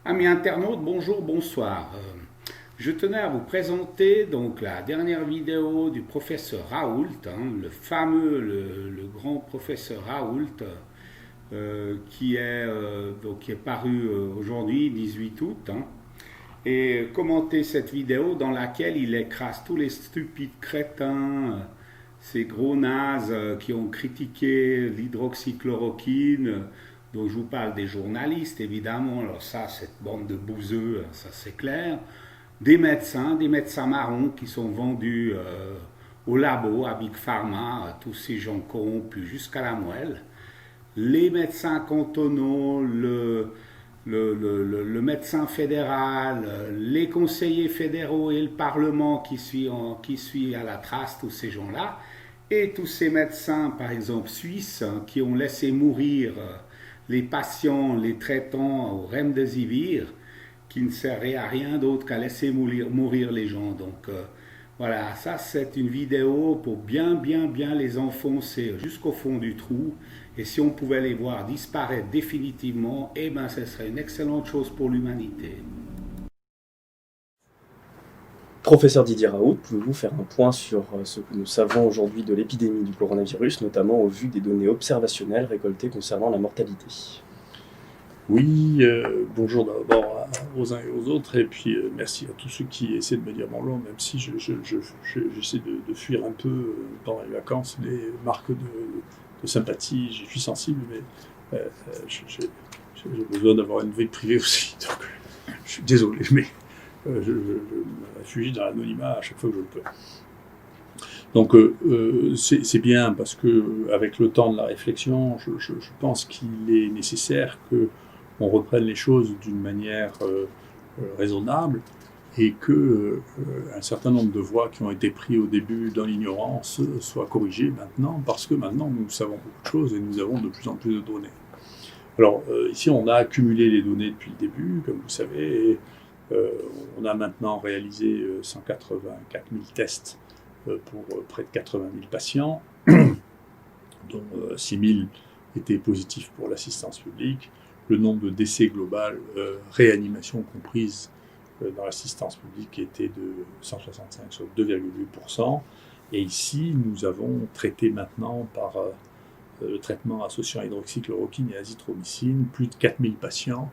Amis internautes, bonjour, bonsoir. Je tenais à vous présenter donc la dernière vidéo du professeur Raoult, le fameux, le grand professeur Raoult, qui est paru aujourd'hui, 18 août, et commenter cette vidéo dans laquelle il écrase tous les stupides crétins, ces gros nazes qui ont critiqué l'hydroxychloroquine. Donc je vous parle des journalistes, évidemment, alors ça, cette bande de bouseux, ça c'est clair. Des médecins marrons qui sont vendus au labo, à Big Pharma, tous ces gens corrompus jusqu'à la moelle. Les médecins cantonaux, le médecin fédéral, les conseillers fédéraux et le Parlement qui suit à la trace tous ces gens-là, et tous ces médecins, par exemple suisses, qui ont laissé mourir les patients, les traitants au remdesivir, qui ne servait à rien d'autre qu'à laisser mourir les gens. Donc voilà, ça c'est une vidéo pour bien les enfoncer jusqu'au fond du trou. Et si on pouvait les voir disparaître définitivement, eh ben ce serait une excellente chose pour l'humanité. Professeur Didier Raoult, pouvez-vous faire un point sur ce que nous savons aujourd'hui de l'épidémie du coronavirus, notamment au vu des données observationnelles récoltées concernant la mortalité? Oui, bonjour d'abord aux uns et aux autres, et puis merci à tous ceux qui essaient de me dire bonjour, même si j'essaie de fuir un peu pendant les vacances les marques de sympathie. Je suis sensible, mais j'ai besoin d'avoir une vie privée aussi, donc je suis désolé, mais je me réfugie dans l'anonymat à chaque fois que je le peux. Donc c'est bien parce que avec le temps de la réflexion, je pense qu'il est nécessaire qu'on reprenne les choses d'une manière raisonnable et que un certain nombre de voies qui ont été prises au début dans l'ignorance soient corrigées maintenant, parce que maintenant nous savons beaucoup de choses et nous avons de plus en plus de données. Alors ici on a accumulé les données depuis le début, comme vous savez, et on a maintenant réalisé 184 000 tests pour près de 80 000 patients, dont 6 000 étaient positifs pour l'assistance publique. Le nombre de décès global, réanimation comprise dans l'assistance publique, était de 165 sur 2,8%. Et ici, nous avons traité maintenant par le traitement associant hydroxychloroquine et azithromycine plus de 4 000 patients.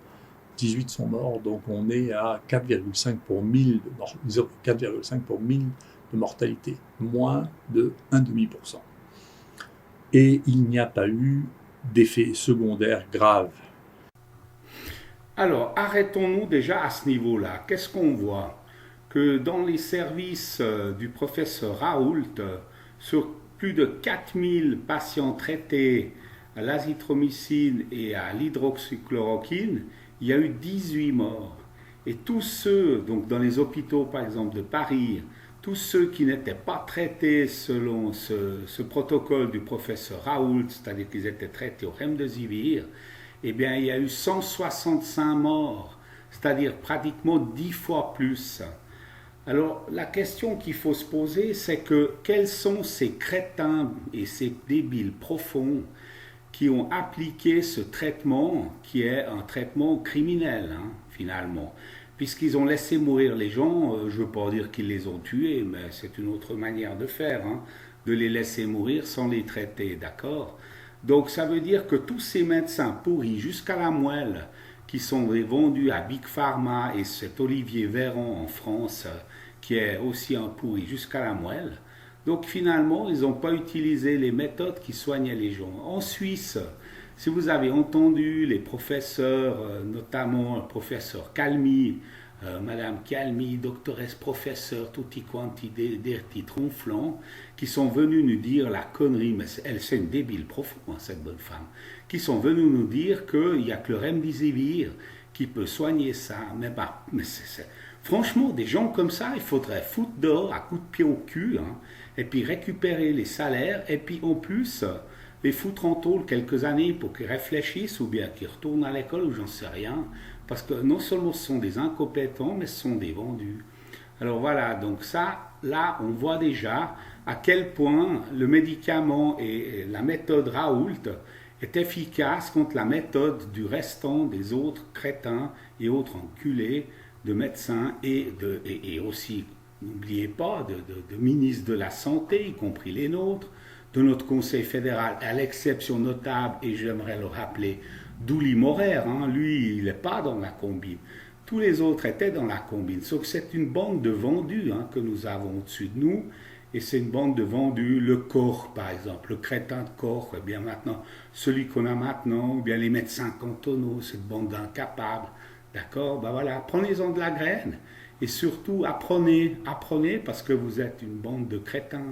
18 sont morts, donc on est à 4,5 pour 1000 de mortalité, moins de 1,5%. Et il n'y a pas eu d'effets secondaires graves. Alors, arrêtons-nous déjà à ce niveau-là. Qu'est-ce qu'on voit? Que dans les services du professeur Raoult, sur plus de 4000 patients traités à l'azithromycine et à l'hydroxychloroquine, il y a eu 18 morts. Et tous ceux, donc dans les hôpitaux par exemple de Paris, tous ceux qui n'étaient pas traités selon ce protocole du professeur Raoult, c'est-à-dire qu'ils étaient traités au remdesivir, eh bien il y a eu 165 morts, c'est-à-dire pratiquement 10 fois plus. Alors la question qu'il faut se poser, c'est que quels sont ces crétins et ces débiles profonds qui ont appliqué ce traitement qui est un traitement criminel, finalement. Puisqu'ils ont laissé mourir les gens, je ne veux pas dire qu'ils les ont tués, mais c'est une autre manière de faire, de les laisser mourir sans les traiter, d'accord? Donc ça veut dire que tous ces médecins pourris jusqu'à la moelle, qui sont vendus à Big Pharma et cet Olivier Véran en France, qui est aussi un pourri jusqu'à la moelle, donc finalement, ils n'ont pas utilisé les méthodes qui soignaient les gens. En Suisse, si vous avez entendu les professeurs, notamment le professeur Calmi, Madame Calmi, doctoresse professeur tutti quanti derti tronflant, qui sont venus nous dire la connerie, mais elle c'est une débile profonde, cette bonne femme, qui sont venus nous dire qu'il n'y a que le remdesivir qui peut soigner ça. Mais franchement, des gens comme ça, il faudrait foutre dehors à coups de pied au cul, et puis récupérer les salaires, et puis en plus, les foutre en tôle quelques années pour qu'ils réfléchissent, ou bien qu'ils retournent à l'école, ou j'en sais rien, parce que non seulement ce sont des incompétents, mais ce sont des vendus. Alors voilà, donc ça, là, on voit déjà à quel point le médicament et la méthode Raoult est efficace contre la méthode du restant des autres crétins et autres enculés de médecins et aussi, n'oubliez pas, de ministres de la Santé, y compris les nôtres, de notre Conseil fédéral, à l'exception notable, et j'aimerais le rappeler, d'Ouli Morer, lui, il n'est pas dans la combine. Tous les autres étaient dans la combine, sauf que c'est une bande de vendus que nous avons au-dessus de nous, et c'est une bande de vendus, le corps par exemple, le crétin de corps, et bien maintenant, celui qu'on a maintenant, ou bien les médecins cantonaux, cette bande d'incapables, d'accord, ben voilà, prenez-en de la graine, et surtout apprenez parce que vous êtes une bande de crétins.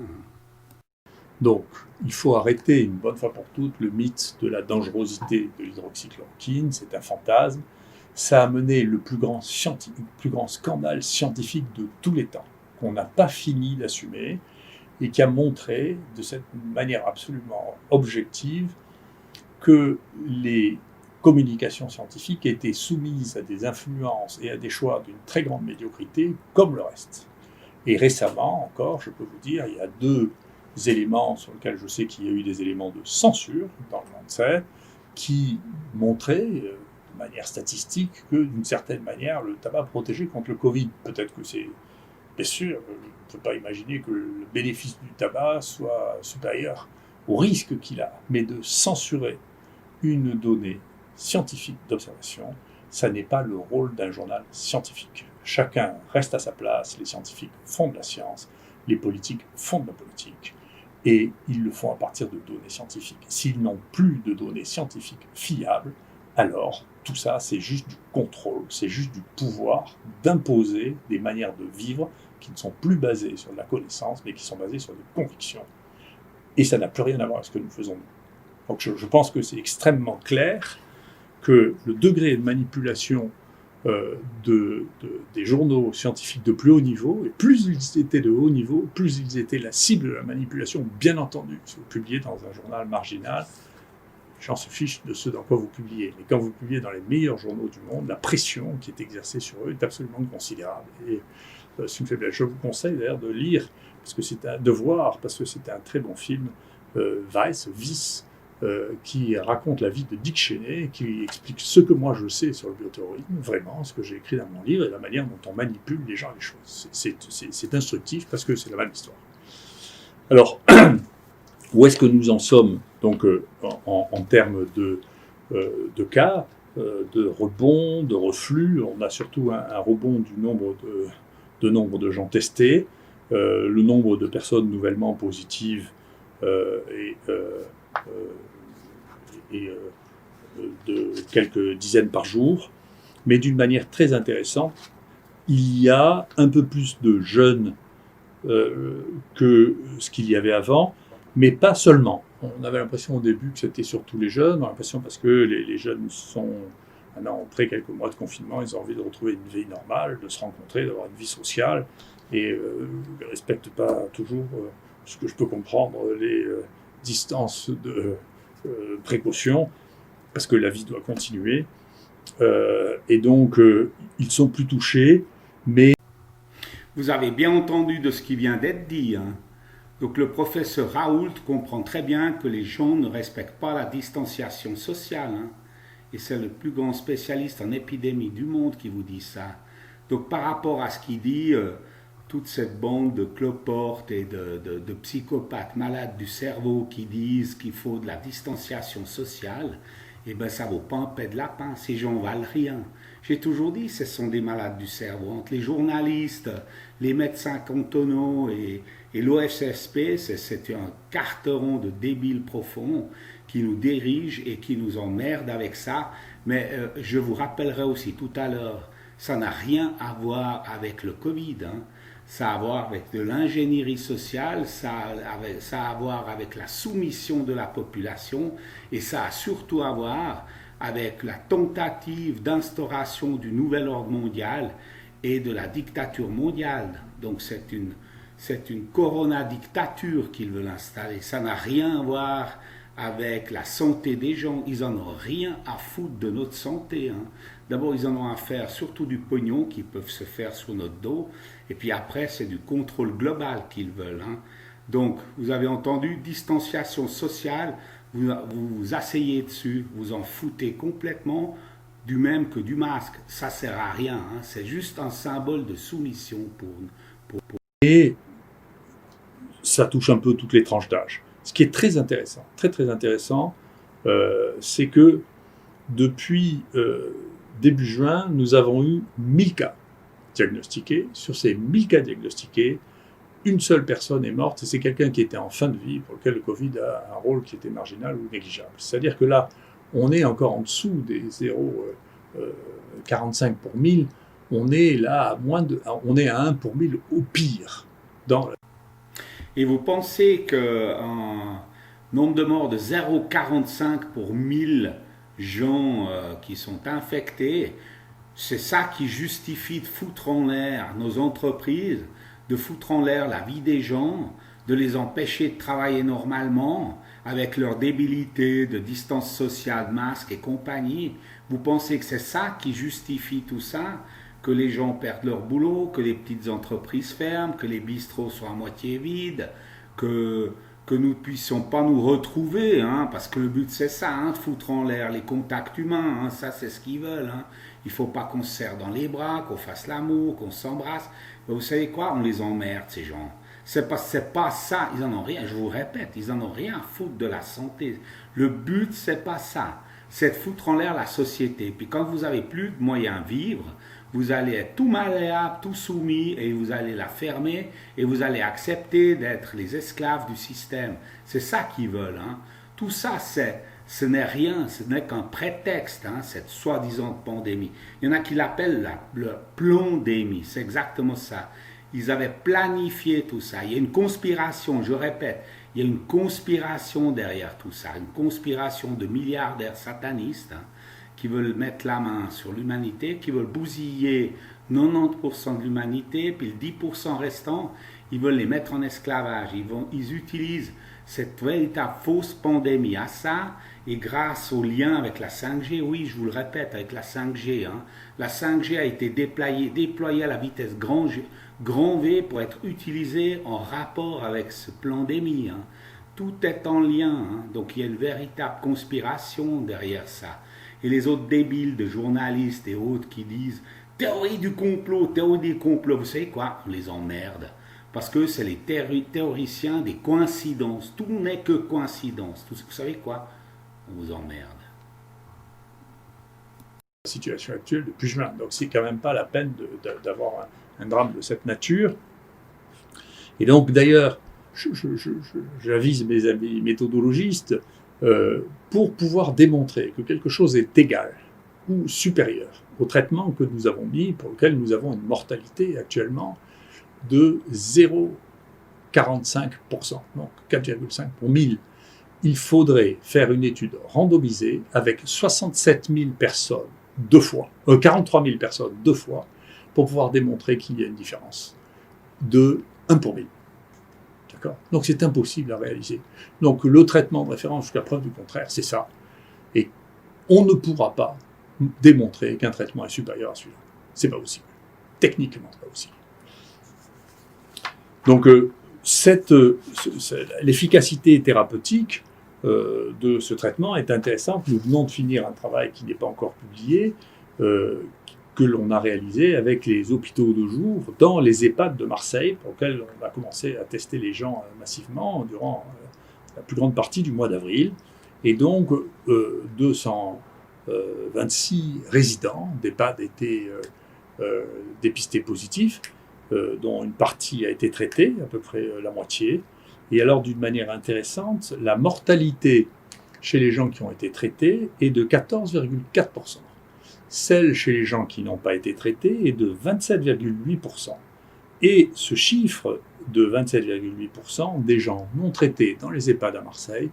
Donc, il faut arrêter une bonne fois pour toutes le mythe de la dangerosité de l'hydroxychloroquine, c'est un fantasme. Ça a mené le plus grand scandale scientifique de tous les temps, qu'on n'a pas fini d'assumer, et qui a montré de cette manière absolument objective que les communications scientifiques étaient soumises à des influences et à des choix d'une très grande médiocrité, comme le reste. Et récemment encore, je peux vous dire, il y a 2 éléments sur lesquels je sais qu'il y a eu des éléments de censure dans le Lancet qui montraient de manière statistique que d'une certaine manière le tabac protégeait contre le Covid. Peut-être que c'est bien sûr, on ne peut pas imaginer que le bénéfice du tabac soit supérieur au risque qu'il a, mais de censurer une donnée scientifique d'observation, ça n'est pas le rôle d'un journal scientifique. Chacun reste à sa place, les scientifiques font de la science, les politiques font de la politique. Et ils le font à partir de données scientifiques. S'ils n'ont plus de données scientifiques fiables, alors tout ça, c'est juste du contrôle, c'est juste du pouvoir d'imposer des manières de vivre qui ne sont plus basées sur la connaissance, mais qui sont basées sur des convictions. Et ça n'a plus rien à voir avec ce que nous faisons. Donc je pense que c'est extrêmement clair que le degré de manipulation des journaux scientifiques de plus haut niveau, et plus ils étaient de haut niveau, plus ils étaient la cible de la manipulation, bien entendu. Si vous publiez dans un journal marginal, les gens se fichent de ce dans quoi vous publiez. Mais quand vous publiez dans les meilleurs journaux du monde, la pression qui est exercée sur eux est absolument considérable. Et c'est une faiblesse. Je vous conseille d'ailleurs de lire, de voir, parce que c'est un très bon film, Vice, qui raconte la vie de Dick Cheney, qui explique ce que moi je sais sur le bioterrorisme, vraiment, ce que j'ai écrit dans mon livre, et la manière dont on manipule les gens et les choses. C'est instructif parce que c'est la même histoire. Alors, où est-ce que nous en sommes donc, en termes de cas, de rebond, de reflux? On a surtout un rebond du nombre de gens testés, le nombre de personnes nouvellement positives de quelques dizaines par jour, mais d'une manière très intéressante, il y a un peu plus de jeunes que ce qu'il y avait avant, mais pas seulement. On avait l'impression au début que c'était surtout les jeunes, on a l'impression parce que les jeunes sont maintenant, après quelques mois de confinement, ils ont envie de retrouver une vie normale, de se rencontrer, d'avoir une vie sociale, et ne respectent pas toujours, ce que je peux comprendre, les distances de précaution, parce que la vie doit continuer. Et donc, ils sont plus touchés, mais... Vous avez bien entendu de ce qui vient d'être dit. Donc le professeur Raoult comprend très bien que les gens ne respectent pas la distanciation sociale. Et c'est le plus grand spécialiste en épidémie du monde qui vous dit ça. Donc par rapport à ce qu'il dit, toute cette bande de cloportes et de psychopathes malades du cerveau qui disent qu'il faut de la distanciation sociale, eh bien ça ne vaut pas un pet de lapin, ces gens ne valent rien. J'ai toujours dit, ce sont des malades du cerveau. Entre les journalistes, les médecins cantonaux et l'OFSP, c'est un carteron de débiles profonds qui nous dirige et qui nous emmerde avec ça. Mais je vous rappellerai aussi tout à l'heure, ça n'a rien à voir avec le Covid. Ça a à voir avec de l'ingénierie sociale, ça a à voir avec la soumission de la population et ça a surtout à voir avec la tentative d'instauration du nouvel ordre mondial et de la dictature mondiale. Donc c'est une corona-dictature qu'ils veulent installer. Ça n'a rien à voir avec la santé des gens. Ils n'en ont rien à foutre de notre santé. D'abord, ils en ont à faire surtout du pognon qui peuvent se faire sur notre dos. Et puis après, c'est du contrôle global qu'ils veulent. Donc, vous avez entendu, distanciation sociale. vous asseyez dessus, vous en foutez complètement, du même que du masque. Ça sert à rien, hein. C'est juste un symbole de soumission pour... Et ça touche un peu toutes les tranches d'âge. Ce qui est très intéressant, très intéressant, c'est que depuis début juin, nous avons eu 1000 cas diagnostiqués. Sur ces 1000 cas diagnostiqués, une seule personne est morte, et c'est quelqu'un qui était en fin de vie, pour lequel le Covid a un rôle qui était marginal ou négligeable. C'est-à-dire que là, on est encore en dessous des 0,45 pour 1000, on est là on est à 1 pour 1000 au pire. Et vous pensez qu'un nombre de morts de 0,45 pour 1000 gens qui sont infectés, c'est ça qui justifie de foutre en l'air nos entreprises, de foutre en l'air la vie des gens, de les empêcher de travailler normalement avec leur débilité de distance sociale, masque et compagnie? Vous pensez que c'est ça qui justifie tout ça? Que les gens perdent leur boulot, que les petites entreprises ferment, que les bistrots soient à moitié vides, que nous ne puissions pas nous retrouver, hein, parce que le but c'est ça, hein, de foutre en l'air les contacts humains, hein, ça c'est ce qu'ils veulent. Hein. Il ne faut pas qu'on se serre dans les bras, qu'on fasse l'amour, qu'on s'embrasse. Mais vous savez quoi, on les emmerde ces gens. C'est pas ça, ils en ont rien, je vous répète, ils en ont rien à foutre de la santé. Le but c'est pas ça, c'est de foutre en l'air la société. Puis quand vous avez plus de moyens de vivre, vous allez être tout malléable, tout soumis, et vous allez la fermer, et vous allez accepter d'être les esclaves du système. C'est ça qu'ils veulent. Hein. Tout ça, ce n'est rien, ce n'est qu'un prétexte, hein, cette soi-disant pandémie. Il y en a qui l'appellent la plandémie, c'est exactement ça. Ils avaient planifié tout ça. Il y a une conspiration, je répète, il y a une conspiration derrière tout ça, une conspiration de milliardaires satanistes, hein, qui veulent mettre la main sur l'humanité, qui veulent bousiller 90% de l'humanité, puis le 10% restant, ils veulent les mettre en esclavage. Ils utilisent cette véritable fausse pandémie à ça, et grâce au lien avec la 5G, oui, je vous le répète, avec la 5G, hein, la 5G a été déployée à la vitesse grand V pour être utilisée en rapport avec ce pandémie. Hein. Tout est en lien, hein, donc il y a une véritable conspiration derrière ça. Et les autres débiles de journalistes et autres qui disent théorie du complot, vous savez quoi? On les emmerde. Parce que c'est les théoriciens des coïncidences. Tout n'est que coïncidence. Vous savez quoi? On vous emmerde. La situation actuelle depuis juin. Donc c'est quand même pas la peine d'avoir un drame de cette nature. Et donc d'ailleurs, j'avise mes amis méthodologistes, pour pouvoir démontrer que quelque chose est égal ou supérieur au traitement que nous avons mis, pour lequel nous avons une mortalité actuellement de 0,45%, donc 4,5 pour 1000. Il faudrait faire une étude randomisée avec 67 000 personnes 43 000 personnes 2 fois, pour pouvoir démontrer qu'il y a une différence de 1 pour 1000. D'accord ? Donc c'est impossible à réaliser. Donc le traitement de référence jusqu'à preuve du contraire, c'est ça. Et on ne pourra pas démontrer qu'un traitement est supérieur à celui-là. C'est pas possible. Techniquement, c'est pas possible. Donc l'efficacité thérapeutique de ce traitement est intéressante. Nous venons de finir un travail qui n'est pas encore publié, que l'on a réalisé avec les hôpitaux de jour dans les EHPAD de Marseille, pour lesquels on a commencé à tester les gens massivement durant la plus grande partie du mois d'avril. Et donc, 226 résidents d'EHPAD étaient dépistés positifs, dont une partie a été traitée, à peu près la moitié. Et alors, d'une manière intéressante, la mortalité chez les gens qui ont été traités est de 14,4%. Celle chez les gens qui n'ont pas été traités est de 27,8%. Et ce chiffre de 27,8% des gens non traités dans les EHPAD à Marseille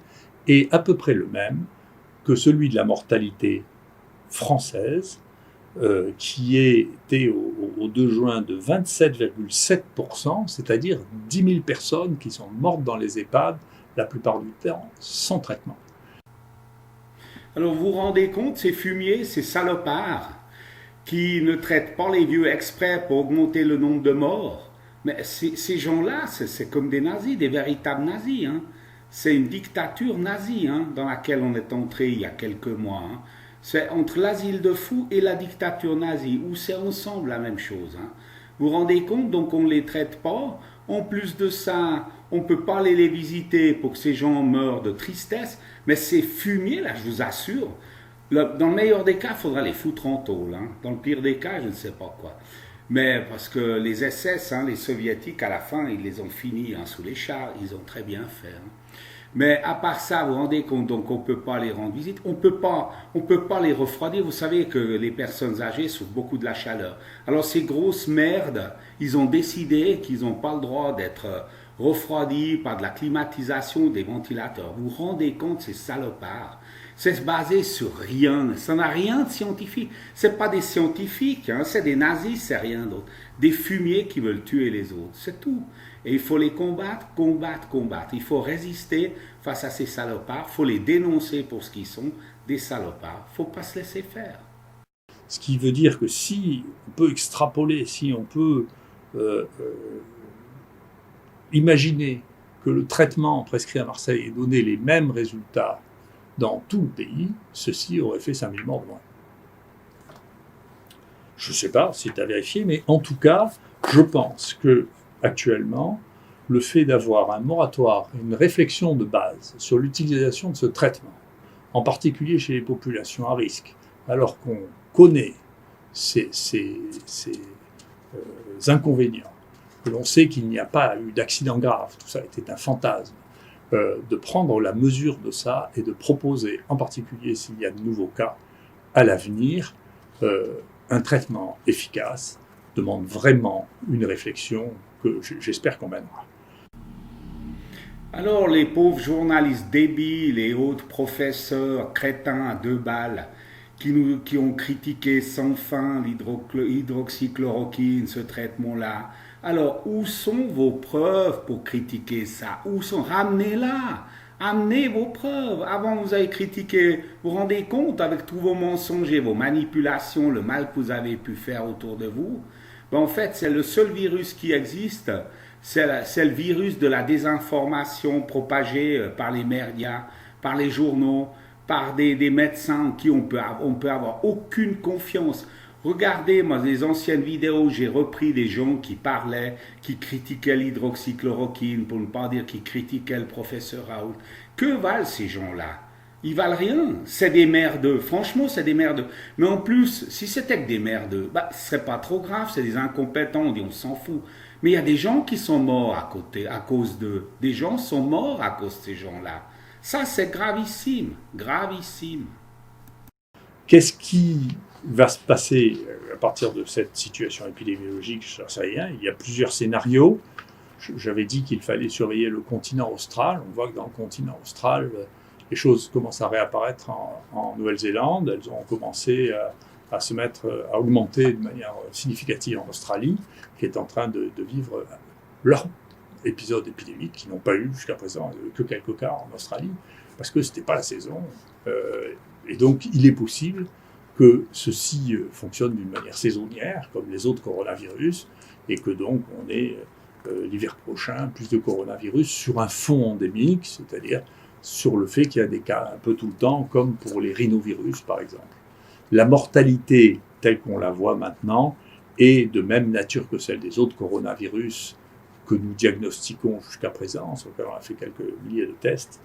est à peu près le même que celui de la mortalité française, qui était au 2 juin de 27,7%, c'est-à-dire 10 000 personnes qui sont mortes dans les EHPAD, la plupart du temps sans traitement. Alors vous vous rendez compte, ces fumiers, ces salopards, qui ne traitent pas les vieux exprès pour augmenter le nombre de morts, mais ces gens-là, c'est comme des nazis, des véritables nazis. Hein. c'est une dictature nazie hein, dans laquelle on est entré il y a quelques mois. Hein. C'est entre l'asile de fous et la dictature nazie, où c'est ensemble la même chose. Hein. Vous vous rendez compte, donc on ne les traite pas. En plus de ça, on ne peut pas les visiter pour que ces gens meurent de tristesse. Mais ces fumiers, là, je vous assure, dans le meilleur des cas, il faudra les foutre en tôle. Hein. Dans le pire des cas, je ne sais pas quoi. Mais parce que les SS, hein, les soviétiques, à la fin, ils les ont finis hein, sous les chars. Ils ont très bien fait. Hein. Mais à part ça, vous vous rendez compte, donc on ne peut pas les rendre visite, on peut pas les refroidir. Vous savez que les personnes âgées souffrent beaucoup de la chaleur. Alors ces grosses merdes, ils ont décidé qu'ils n'ont pas le droit d'être refroidis par de la climatisation, des ventilateurs. Vous vous rendez compte, ces salopards. C'est basé sur rien, ça n'a rien de scientifique. C'est pas des scientifiques, hein, c'est des nazis, c'est rien d'autre. Des fumiers qui veulent tuer les autres, c'est tout. Et il faut les combattre. Il faut résister face à ces salopards, il faut les dénoncer pour ce qu'ils sont, des salopards. Il ne faut pas se laisser faire. Ce qui veut dire que si on peut extrapoler, si on peut imaginer que le traitement prescrit à Marseille ait donné les mêmes résultats dans tout le pays, ceci aurait fait 5000 morts de moins. Je ne sais pas si c'est à vérifier, mais en tout cas, je pense que actuellement, le fait d'avoir un moratoire, une réflexion de base sur l'utilisation de ce traitement, en particulier chez les populations à risque, alors qu'on connaît ces inconvénients, que l'on sait qu'il n'y a pas eu d'accident grave, tout ça était un fantasme, de prendre la mesure de ça et de proposer, en particulier s'il y a de nouveaux cas, à l'avenir, un traitement efficace, demande vraiment une réflexion que j'espère qu'on mènera. Alors les pauvres journalistes débiles et autres professeurs crétins à 2 balles qui ont critiqué sans fin l'hydroxychloroquine, ce traitement-là, alors où sont vos preuves pour critiquer ça? Où sont? Ramenez-la! Amenez vos preuves. Avant, vous avez critiqué. Vous vous rendez compte avec tous vos mensonges et vos manipulations, le mal que vous avez pu faire autour de vous? Ben, en fait, c'est le seul virus qui existe. C'est le virus de la désinformation propagée par les médias, par les journaux, par des médecins en qui on peut avoir aucune confiance. Regardez, moi, les anciennes vidéos, j'ai repris des gens qui parlaient, qui critiquaient l'hydroxychloroquine, pour ne pas dire qui critiquaient le professeur Raoult. Que valent ces gens-là? Ils valent rien. C'est des merdeux. Franchement, c'est des merdeux. Mais en plus, si c'était que des merdeux, bah, ce serait pas trop grave. C'est des incompétents, on dit on s'en fout. Mais il y a des gens qui sont morts à cause d'eux. Des gens sont morts à cause de ces gens-là. Ça, c'est gravissime. Gravissime. Qu'est-ce qui va se passer à partir de cette situation épidémiologique? Je ne sais rien. Il y a plusieurs scénarios. J'avais dit qu'il fallait surveiller le continent austral. On voit que dans le continent austral, les choses commencent à réapparaître en Nouvelle-Zélande. Elles ont commencé à à augmenter de manière significative en Australie, qui est en train de vivre leur épisode épidémique, qui n'ont pas eu jusqu'à présent que quelques cas en Australie, parce que ce n'était pas la saison. Et donc, il est possible que ceci fonctionne d'une manière saisonnière, comme les autres coronavirus, et que donc on ait l'hiver prochain plus de coronavirus sur un fond endémique, c'est-à-dire sur le fait qu'il y a des cas un peu tout le temps, comme pour les rhinovirus par exemple. La mortalité telle qu'on la voit maintenant est de même nature que celle des autres coronavirus que nous diagnostiquons jusqu'à présent, sur lequel on a fait quelques milliers de tests,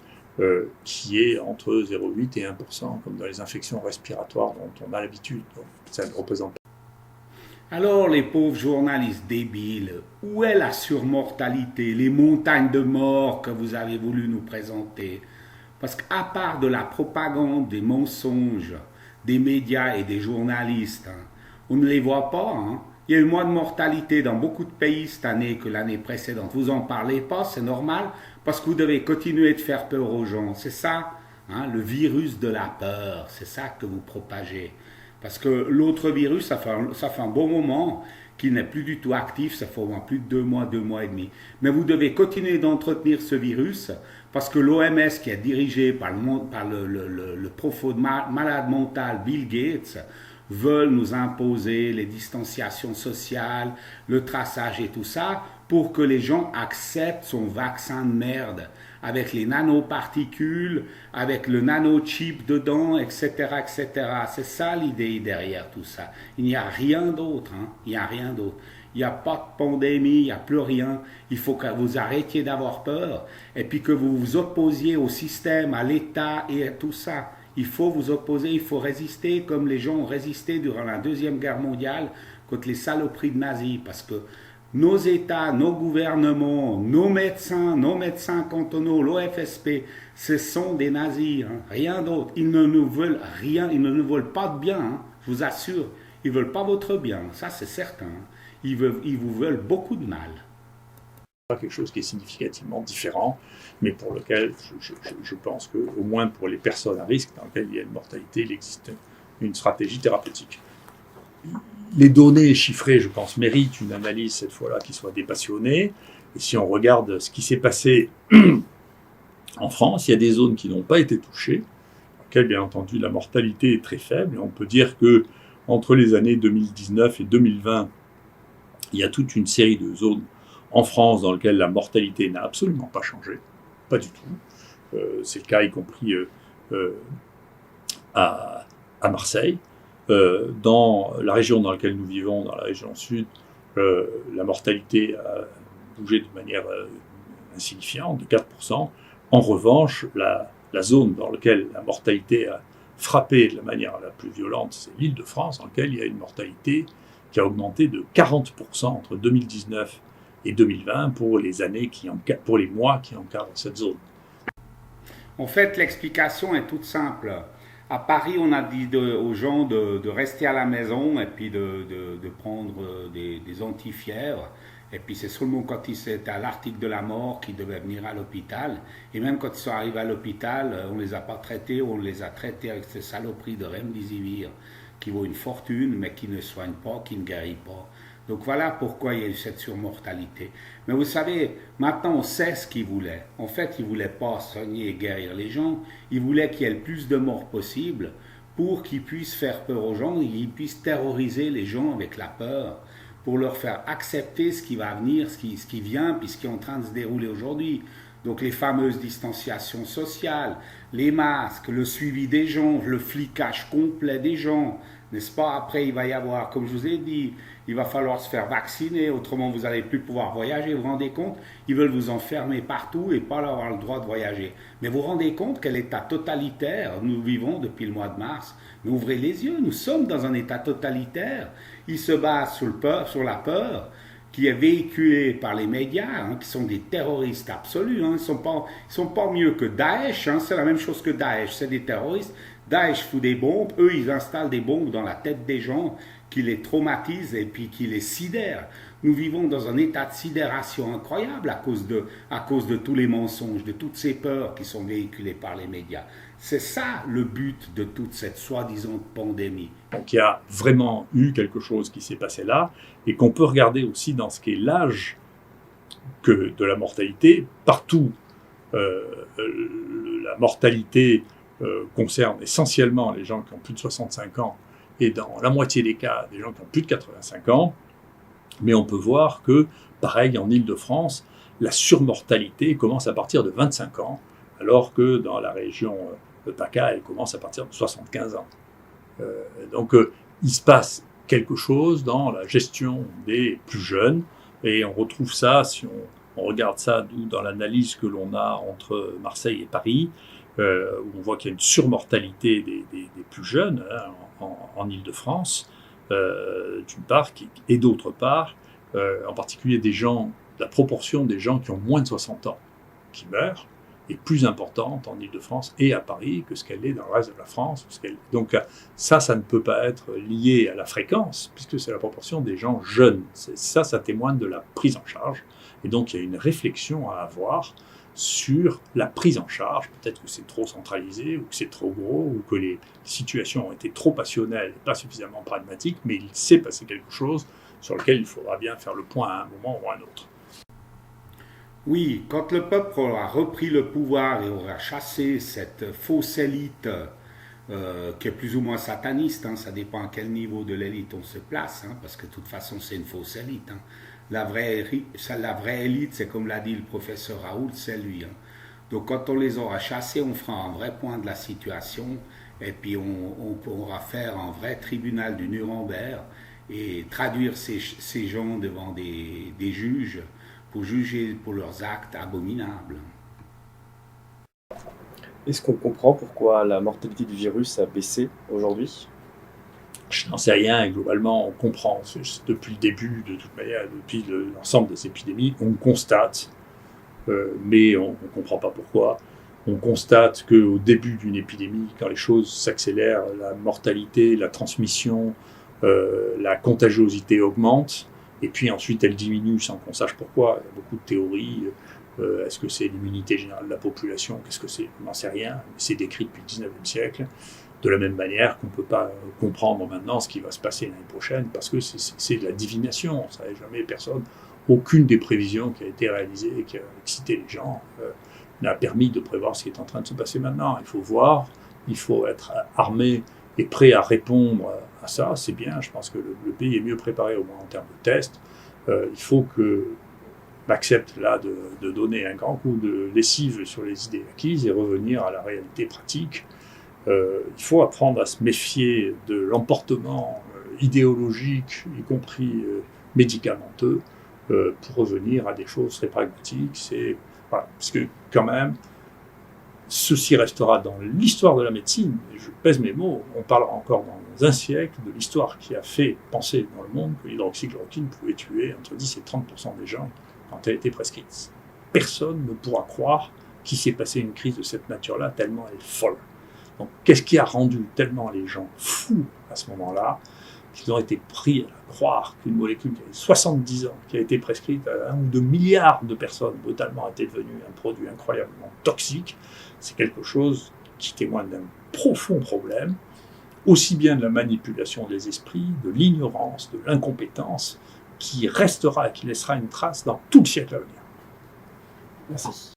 qui est entre 0,8 et 1%, comme dans les infections respiratoires dont on a l'habitude. Donc, ça ne représente pas. Alors, les pauvres journalistes débiles, où est la surmortalité, les montagnes de morts que vous avez voulu nous présenter? Parce qu'à part de la propagande, des mensonges, des médias et des journalistes, hein, on ne les voit pas. Hein. Il y a eu moins de mortalité dans beaucoup de pays cette année que l'année précédente. Vous en parlez pas, c'est normal, parce que vous devez continuer de faire peur aux gens. C'est ça, hein, le virus de la peur, c'est ça que vous propagez. Parce que l'autre virus, ça fait un bon moment qu'il n'est plus du tout actif, ça fait au moins plus de 2 mois et demi. Mais vous devez continuer d'entretenir ce virus, parce que l'OMS, qui est dirigée par le profond malade mental Bill Gates, veulent nous imposer les distanciations sociales, le traçage et tout ça, pour que les gens acceptent son vaccin de merde, avec les nanoparticules, avec le nanochip dedans, etc., etc. C'est ça l'idée derrière tout ça. Il n'y a rien d'autre, hein. Il n'y a rien d'autre. Il n'y a pas de pandémie, il n'y a plus rien. Il faut que vous arrêtiez d'avoir peur et puis que vous vous opposiez au système, à l'État et à tout ça. Il faut vous opposer, il faut résister comme les gens ont résisté durant la Deuxième Guerre mondiale contre les saloperies de nazis. Parce que nos États, nos gouvernements, nos médecins cantonaux, l'OFSP, ce sont des nazis, hein, rien d'autre. Ils ne nous veulent rien, ils ne nous veulent pas de bien, hein, je vous assure. Ils ne veulent pas votre bien, ça c'est certain. Hein. Ils vous veulent beaucoup de mal. Quelque chose qui est significativement différent, mais pour lequel je pense qu'au moins pour les personnes à risque dans lesquelles il y a une mortalité, il existe une stratégie thérapeutique. Les données chiffrées, je pense, méritent une analyse cette fois-là qui soit dépassionnée. Et si on regarde ce qui s'est passé en France, il y a des zones qui n'ont pas été touchées, dans lesquelles, bien entendu, la mortalité est très faible. Et on peut dire que entre les années 2019 et 2020, il y a toute une série de zones en France dans lesquelles la mortalité n'a absolument pas changé, pas du tout. C'est le cas y compris à Marseille. Dans la région dans laquelle nous vivons, dans la région sud, la mortalité a bougé de manière insignifiante, de 4%. En revanche, la zone dans laquelle la mortalité a frappé de la manière la plus violente, c'est l'Île-de-France, dans laquelle il y a une mortalité qui a augmenté de 40% entre 2019 et 2020 pour les mois qui encadrent cette zone. En fait, l'explication est toute simple. À Paris, on a dit aux gens de rester à la maison et puis de prendre des antifièvres. Et puis c'est seulement quand ils étaient à l'article de la mort qu'ils devaient venir à l'hôpital. Et même quand ils sont arrivés à l'hôpital, on ne les a pas traités, on les a traités avec ces saloperies de Remdesivir qui vaut une fortune, mais qui ne soigne pas, qui ne guérit pas. Donc voilà pourquoi il y a eu cette surmortalité. Mais vous savez, maintenant on sait ce qu'ils voulaient. En fait, ils ne voulaient pas soigner et guérir les gens. Ils voulaient qu'il y ait le plus de morts possible pour qu'ils puissent faire peur aux gens, qu'ils puissent terroriser les gens avec la peur, pour leur faire accepter ce qui va venir, ce qui vient, puis ce qui est en train de se dérouler aujourd'hui. Donc les fameuses distanciations sociales, les masques, le suivi des gens, le flicage complet des gens, n'est-ce pas? Après, il va y avoir, comme je vous ai dit, il va falloir se faire vacciner, autrement vous n'allez plus pouvoir voyager, vous vous rendez compte? Ils veulent vous enfermer partout et pas avoir le droit de voyager. Mais vous vous rendez compte quel état totalitaire nous vivons depuis le mois de mars? Mais ouvrez les yeux, nous sommes dans un état totalitaire. Il se base sur la peur, qui est véhiculée par les médias, hein, qui sont des terroristes absolus. Hein. Ils sont pas mieux que Daesh, hein. C'est la même chose que Daesh, c'est des terroristes. Daesh fout des bombes, eux ils installent des bombes dans la tête des gens qui les traumatisent et puis qui les sidèrent. Nous vivons dans un état de sidération incroyable à cause de tous les mensonges, de toutes ces peurs qui sont véhiculées par les médias. C'est ça le but de toute cette soi-disant pandémie. Donc il y a vraiment eu quelque chose qui s'est passé là et qu'on peut regarder aussi dans ce qui est l'âge de la mortalité. Partout, la mortalité concerne essentiellement les gens qui ont plus de 65 ans et dans la moitié des cas, des gens qui ont plus de 85 ans. Mais on peut voir que, pareil, en Île-de-France, la surmortalité commence à partir de 25 ans, alors que dans la région de PACA, elle commence à partir de 75 ans. Donc, il se passe quelque chose dans la gestion des plus jeunes, et on retrouve ça, si on regarde ça dans l'analyse que l'on a entre Marseille et Paris, où on voit qu'il y a une surmortalité des plus jeunes hein, en Île-de-France, d'une part, et d'autre part, en particulier la proportion des gens qui ont moins de 60 ans qui meurent est plus importante en Île-de-France et à Paris que ce qu'elle est dans le reste de la France. Donc ça ne peut pas être lié à la fréquence, puisque c'est la proportion des gens jeunes. Ça témoigne de la prise en charge. Et donc il y a une réflexion à avoir sur la prise en charge. Peut-être que c'est trop centralisé, ou que c'est trop gros, ou que les situations ont été trop passionnelles et pas suffisamment pragmatiques, mais il s'est passé quelque chose sur lequel il faudra bien faire le point à un moment ou à un autre. Oui, quand le peuple aura repris le pouvoir et aura chassé cette fausse élite qui est plus ou moins sataniste, hein, ça dépend à quel niveau de l'élite on se place, hein, parce que de toute façon c'est une fausse élite. Hein. La vraie élite, c'est comme l'a dit le professeur Raoult, c'est lui. Hein. Donc quand on les aura chassés, on fera un vrai point de la situation, et puis on pourra faire un vrai tribunal du Nuremberg et traduire ces gens devant des juges pour juger pour leurs actes abominables. Est-ce qu'on comprend pourquoi la mortalité du virus a baissé aujourd'hui? Je n'en sais rien, et globalement, on comprend. Depuis le début, de toute manière, depuis l'ensemble des épidémies, on constate, mais on ne comprend pas pourquoi, on constate qu'au début d'une épidémie, quand les choses s'accélèrent, la mortalité, la transmission, la contagiosité augmente, et puis ensuite elle diminue sans qu'on sache pourquoi. Il y a beaucoup de théories. Est-ce que c'est l'immunité générale de la population? Qu'est-ce que c'est? On n'en sait rien. C'est décrit depuis le 19e siècle. De la même manière qu'on ne peut pas comprendre maintenant ce qui va se passer l'année prochaine, parce que c'est de la divination. On ne savait jamais, personne. Aucune des prévisions qui a été réalisée et qui a excité les gens n'a permis de prévoir ce qui est en train de se passer maintenant. Il faut voir, il faut être armé et prêt à répondre à ça. C'est bien, je pense que le pays est mieux préparé au moins en termes de tests. Il faut que accepte là de donner un grand coup de lessive sur les idées acquises et revenir à la réalité pratique. Il faut apprendre à se méfier de l'emportement idéologique, y compris médicamenteux, pour revenir à des choses très pragmatiques. Voilà, parce que quand même, ceci restera dans l'histoire de la médecine, et je pèse mes mots, on parlera encore dans un siècle de l'histoire qui a fait penser dans le monde que l'hydroxychloroquine pouvait tuer entre 10 et 30% des gens quand elle était prescrite. Personne ne pourra croire qu'il s'est passé une crise de cette nature-là, tellement elle est folle. Donc, qu'est-ce qui a rendu tellement les gens fous à ce moment-là, qu'ils ont été pris à croire qu'une molécule qui avait 70 ans, qui a été prescrite à 1 ou 2 milliards de personnes, brutalement était devenue un produit incroyablement toxique? C'est quelque chose qui témoigne d'un profond problème, aussi bien de la manipulation des esprits, de l'ignorance, de l'incompétence, qui restera et qui laissera une trace dans tout le siècle à venir. Merci.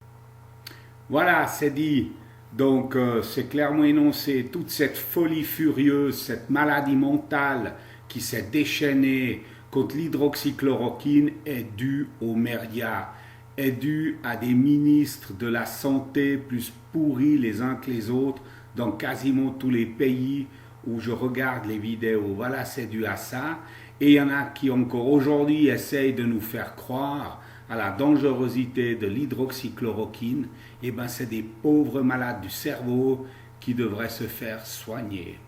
Voilà, c'est dit. Donc, c'est clairement énoncé, toute cette folie furieuse, cette maladie mentale qui s'est déchaînée contre l'hydroxychloroquine est due aux médias, est due à des ministres de la santé plus pourris les uns que les autres dans quasiment tous les pays où je regarde les vidéos. Voilà, c'est dû à ça. Et il y en a qui encore aujourd'hui essayent de nous faire croire à la dangerosité de l'hydroxychloroquine. Eh bien, c'est des pauvres malades du cerveau qui devraient se faire soigner.